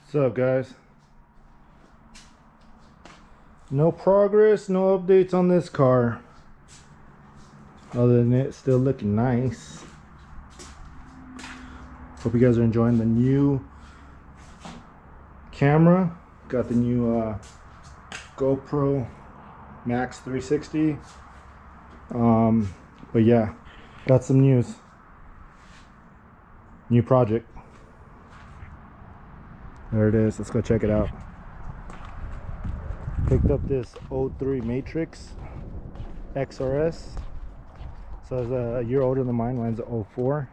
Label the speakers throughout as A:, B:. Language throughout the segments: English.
A: What's up, guys? No progress, no updates on this car, other than it still looking nice. Hope you guys are enjoying the new camera. Got the new GoPro Max 360. But yeah, got some news. New project. There it is. Let's go check it out. Picked up this 03 Matrix Xrs. So it's a year older than mine. Mine's a 04.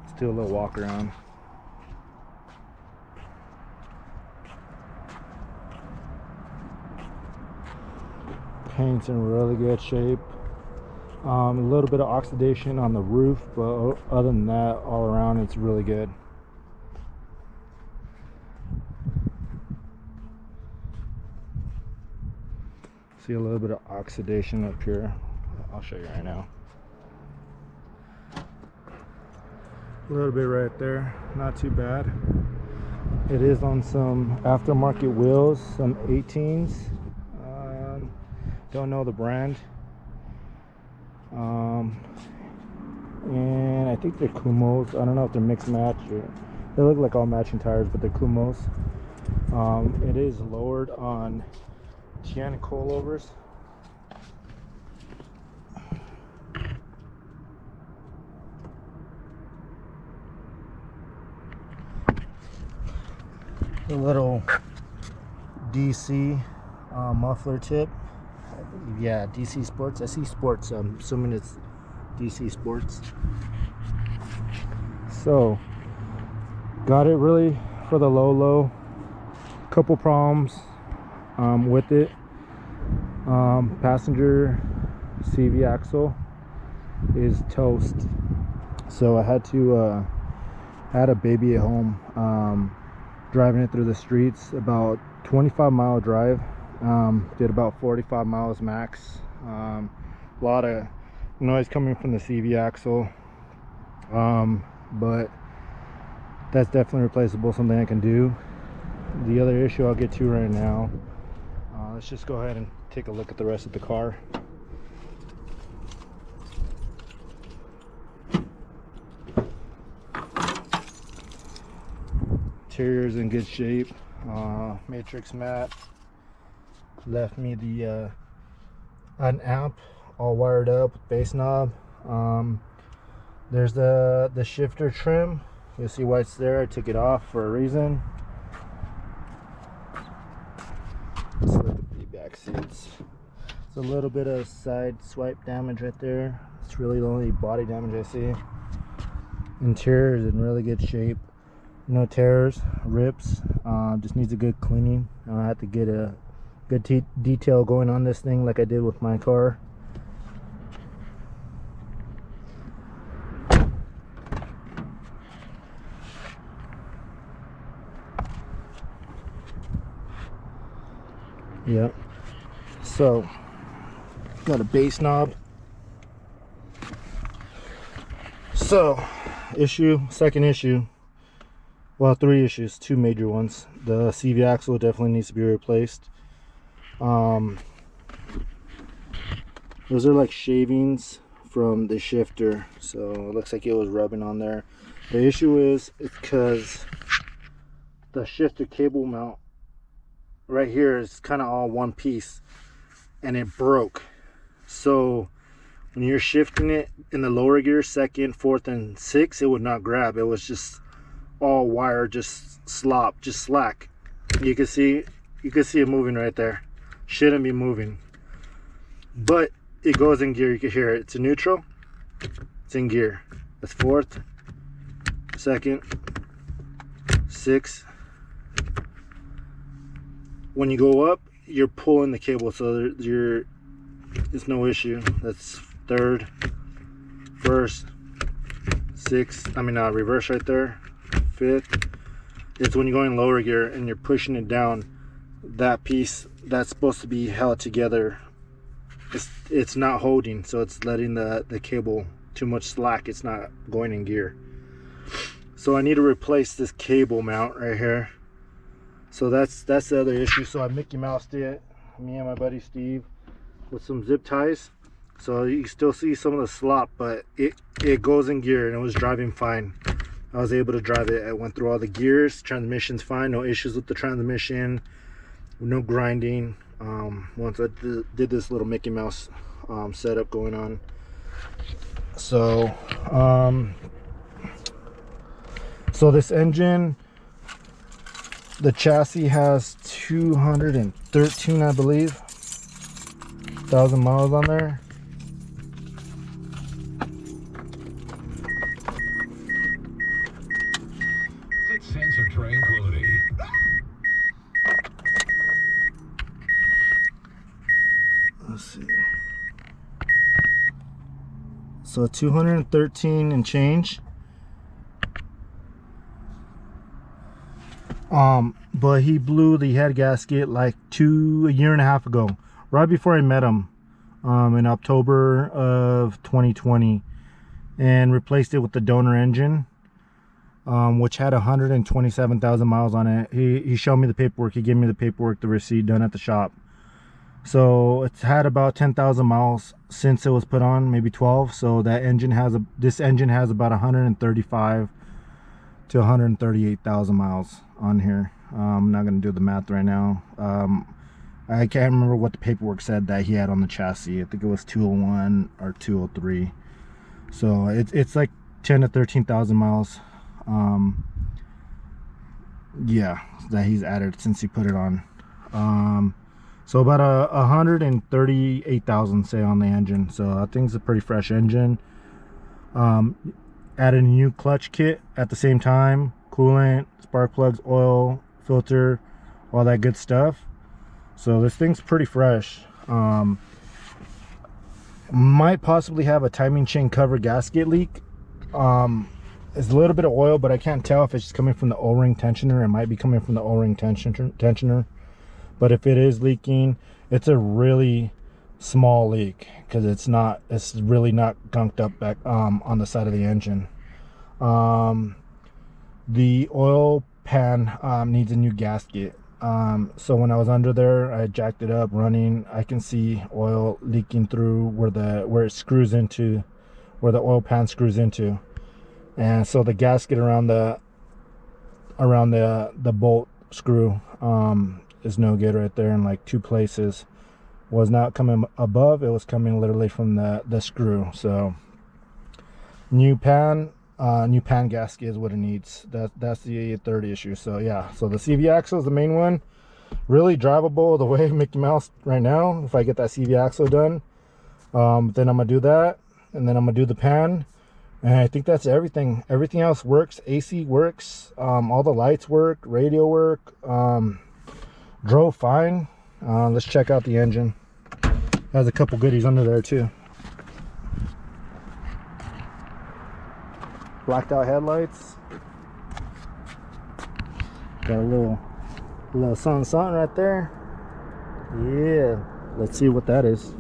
A: Let's do a little walk around. Paint's in really good shape. A little bit of oxidation on the roof, but other than that, all around it's really good. See a little bit of oxidation up here. I'll show you right now. A little bit right there, not too bad. It is on some aftermarket wheels, some 18s. Don't know the brand. And I think they're Kumos. I don't know if they're mixed match or they look like all matching tires, but they're Kumos. It is lowered on 10 coilovers. A little DC muffler tip. Yeah, DC Sports. I see Sports. I'm assuming it's DC Sports. So, got it really for the low. Couple problems with it. Passenger CV axle is toast. So I had to had a baby at home. Driving it through the streets, about 25-mile drive. Did about 45 miles max. A lot of noise coming from the CV axle, but that's definitely replaceable, something I can do. The other issue I'll get to right now. Let's just go ahead and take a look at the rest of the car. Interior's in good shape. Matrix mat. Left me the an amp all wired up with bass knob. There's the shifter trim. You'll see why it's there. I took it off for a reason. Let's look at the back seats. It's a little bit of side swipe damage right there. It's really the only body damage I see. Interior is in really good shape. No tears, rips. Just needs a good cleaning. I have to get a good detail going on this thing like I did with my car. Yep. So, got a bass knob. So, second issue. Well, three issues, two major ones. The CV axle definitely needs to be replaced. Those are like shavings from the shifter, so it looks like it was rubbing on there. The issue is it's because the shifter cable mount right here is kind of all one piece and it broke. So when you're shifting it in the lower gear, second, fourth, and sixth, it would not grab. It was just all wire, just slop, just slack. You can see it moving right there. Shouldn't be moving, but it goes in gear. You can hear it. It's in neutral, it's in gear. That's fourth, second, sixth. When you go up, you're pulling the cable, so it's no issue. That's third, first, sixth. Reverse right there. Fifth. It's when you go in lower gear and you're pushing it down, that piece that's supposed to be held together, it's not holding, so it's letting the cable too much slack, it's not going in gear. So I need to replace this cable mount right here. So that's the other issue. So I Mickey Moused it, me and my buddy Steve, with some zip ties. So you can still see some of the slop, but it goes in gear and it was driving fine. I was able to drive it. I went through all the gears, transmission's fine, no issues with the transmission, no grinding. Once I did this little Mickey Mouse setup going on. So so this engine, the chassis has 213, I believe, 1,000 miles on there.
B: Sense of tranquility.
A: Let's see. So 213 and change. But he blew the head gasket like a year and a half ago, right before I met him, in October of 2020, and replaced it with the donor engine, which had 127,000 miles on it. He showed me the paperwork. He gave me the paperwork, the receipt, done at the shop. So it's had about 10,000 miles since it was put on, maybe 12. So that engine has this engine has about 135 to 138,000 miles on here. I'm not going to do the math right now. I can't remember what the paperwork said that he had on the chassis. I think it was 201 or 203. So it's like 10 to 13,000 miles. Yeah, that he's added since he put it on. So about 138,000, say, on the engine. So I think it's a pretty fresh engine. Added a new clutch kit at the same time, coolant, spark plugs, oil, filter, all that good stuff. So this thing's pretty fresh. Might possibly have a timing chain cover gasket leak. It's a little bit of oil, but I can't tell if it's coming from the O-ring tensioner. It might be coming from the O-ring tensioner. But if it is leaking, it's a really small leak, because it's really not gunked up back on the side of the engine. The oil pan needs a new gasket. So when I was under there, I jacked it up running. I can see oil leaking through where it screws into, where the oil pan screws into. And so the gasket around the bolt screw is no good right there in like 2 places. Was not coming above, it was coming literally from the screw. So new pan gasket is what it needs. That's the third issue. So yeah, so the CV axle is the main one. Really drivable the way Mickey Mouse right now. If I get that CV axle done, then I'm gonna do that, and then I'm gonna do the pan, and I think that's everything. Everything else works. AC works, all the lights work, radio work, drove fine. Let's check out the engine. Has a couple goodies under there too. Blacked out headlights. Got a little something right there. Yeah, let's see what that is.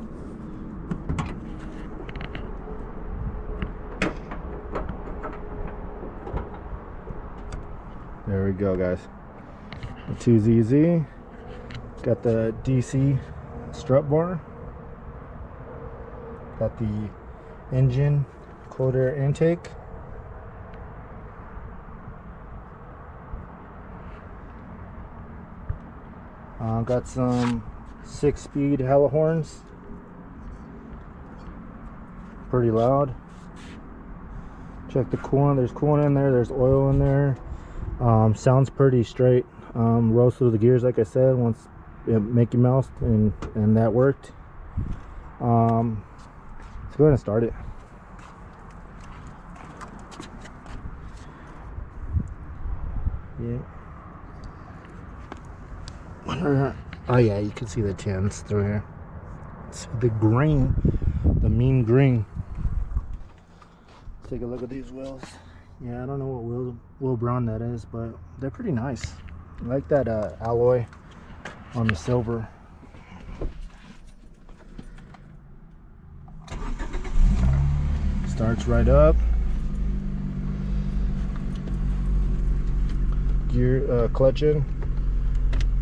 A: There we go, guys. The 2ZZ. Got the DC strut bar. Got the engine cold air intake. Got some 6-speed hella horns. Pretty loud. Check the coolant. There's coolant in there. There's oil in there. Sounds pretty straight. Rose through the gears, like I said, once Mickey Mouse, and that worked. Let's go ahead and start it. Yeah. Oh yeah, you can see the tins through here. See the green, the mean green. Let's take a look at these wheels. Yeah, I don't know what wheel brown that is, but they're pretty nice. I like that alloy on the silver. Start Starts right up. Gear clutch in.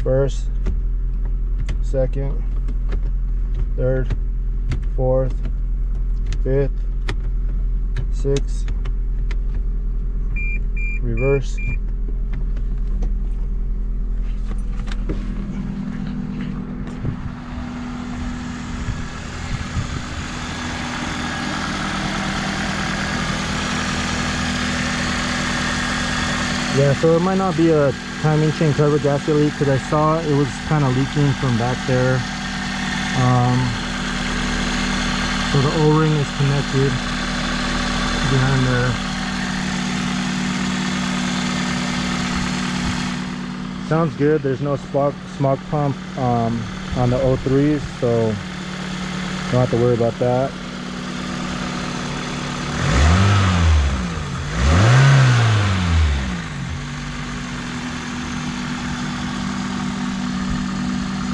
A: First, second, third, fourth, fifth, sixth. Reverse. Yeah, so it might not be a timing chain turbo gasket leak because I saw it was kind of leaking from back there. So the O-ring is connected behind there. Sounds good. There's no smog pump on the O3s, so don't have to worry about that.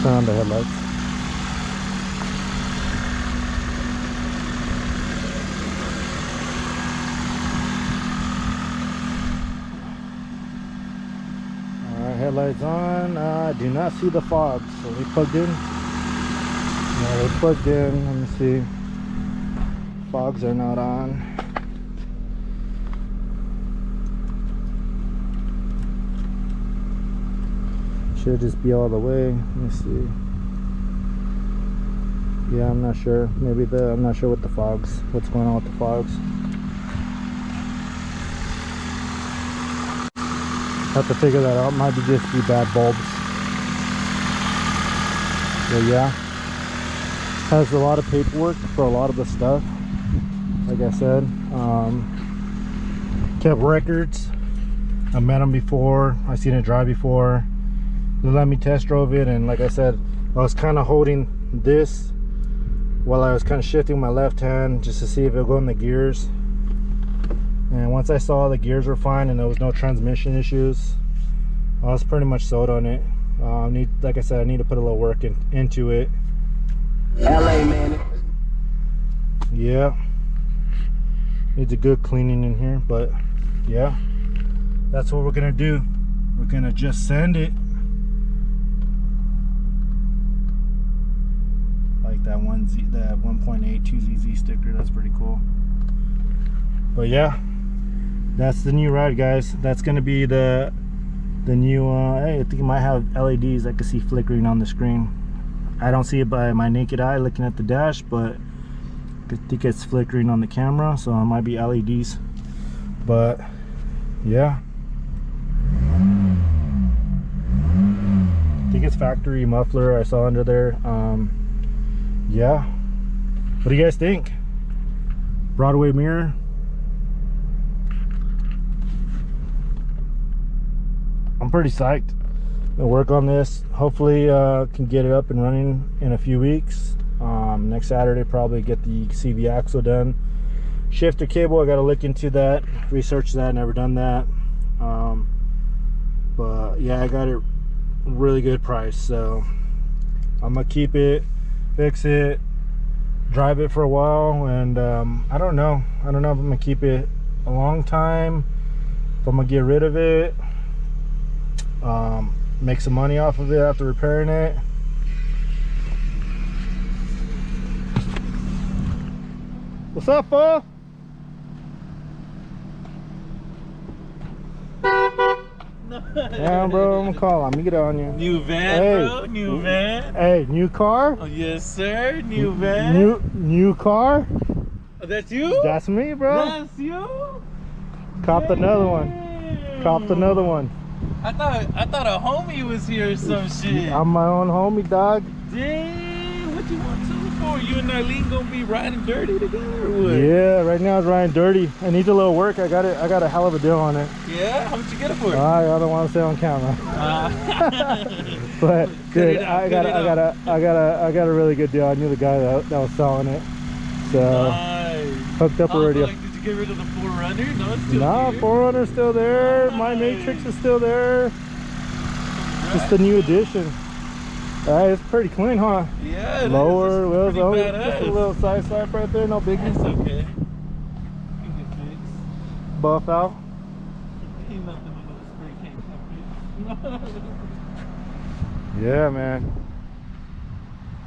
A: Turn on the headlights. Alright, headlights on. I do not see the fog, so they plugged in. Yeah, they plugged in. Let me see. Fogs are not on. Should just be all the way. Let me see. Yeah, I'm not sure. Maybe I'm not sure with the fogs. What's going on with the fogs? Have to figure that out. Might be just be bad bulbs. But yeah, has a lot of paperwork for a lot of the stuff. Like I said, kept records. I met him before. I seen it drive before. They let me test drove it, and like I said, I was kind of holding this while I was kind of shifting my left hand just to see if it would go in the gears. And once I saw the gears were fine and there was no transmission issues, I was pretty much sold on it. Like I said, I need to put a little work into it.
C: LA, man.
A: Yeah, needs a good cleaning in here, but yeah, that's what we're gonna do. We're gonna just sand it. Like that 1.82ZZ sticker, that's pretty cool. But yeah, that's the new ride, guys. That's gonna be the new hey, I think it might have LEDs I can see flickering on the screen. I don't see it by my naked eye looking at the dash, but I think it's flickering on the camera, so it might be LEDs. But yeah, I think it's factory muffler I saw under there. Yeah, what do you guys think? Broadway mirror. I'm pretty psyched. I'll work on this. Hopefully can get it up and running in a few weeks. Next Saturday probably get the CV axle done. Shifter cable, I gotta look into that, research that, never done that. But yeah, I got it really good price, so I'm gonna keep it, fix it, drive it for a while, and I don't know if I'm gonna keep it a long time, if I'm gonna get rid of it, make some money off of it after repairing it. What's up, fool? Yeah, bro, I'm gonna call him. Get on you.
C: New van,
A: Hey.
C: bro. New van.
A: Hey, new car?
C: Oh, yes, sir. New van.
A: New car?
C: Oh, that's you?
A: That's me, bro.
C: That's you?
A: Copped another one.
C: Damn.
A: Copped another one.
C: I thought a homie was here or some shit.
A: I'm my own homie, dog.
C: Dang, what you want two for? You and Arlene gonna be riding dirty together or what?
A: Yeah, right now it's riding dirty. I need a little work. I got a hell of a deal on it.
C: Yeah? How much you get it for?
A: I don't want to say on camera. But dude, I got a really good deal. I knew the guy that was selling it, so
C: Nice.
A: hooked up already.
C: Like, did you get rid of the 4Runner? No, it's still
A: Nah,
C: here.
A: 4Runner's still there. My
C: Nice.
A: Matrix is still there. Just the new addition. It's pretty clean, huh?
C: Yeah, it
A: Lower
C: is.
A: wheels,
C: Pretty
A: oh,
C: badass.
A: just a little side swipe right there, no biggie.
C: It's okay.
A: buff out.
C: Ain't nothing but a spray can company.
A: Yeah, man.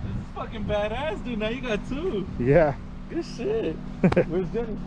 C: This is fucking badass, dude. Now you got two.
A: Yeah.
C: Good shit. Where's Jenny?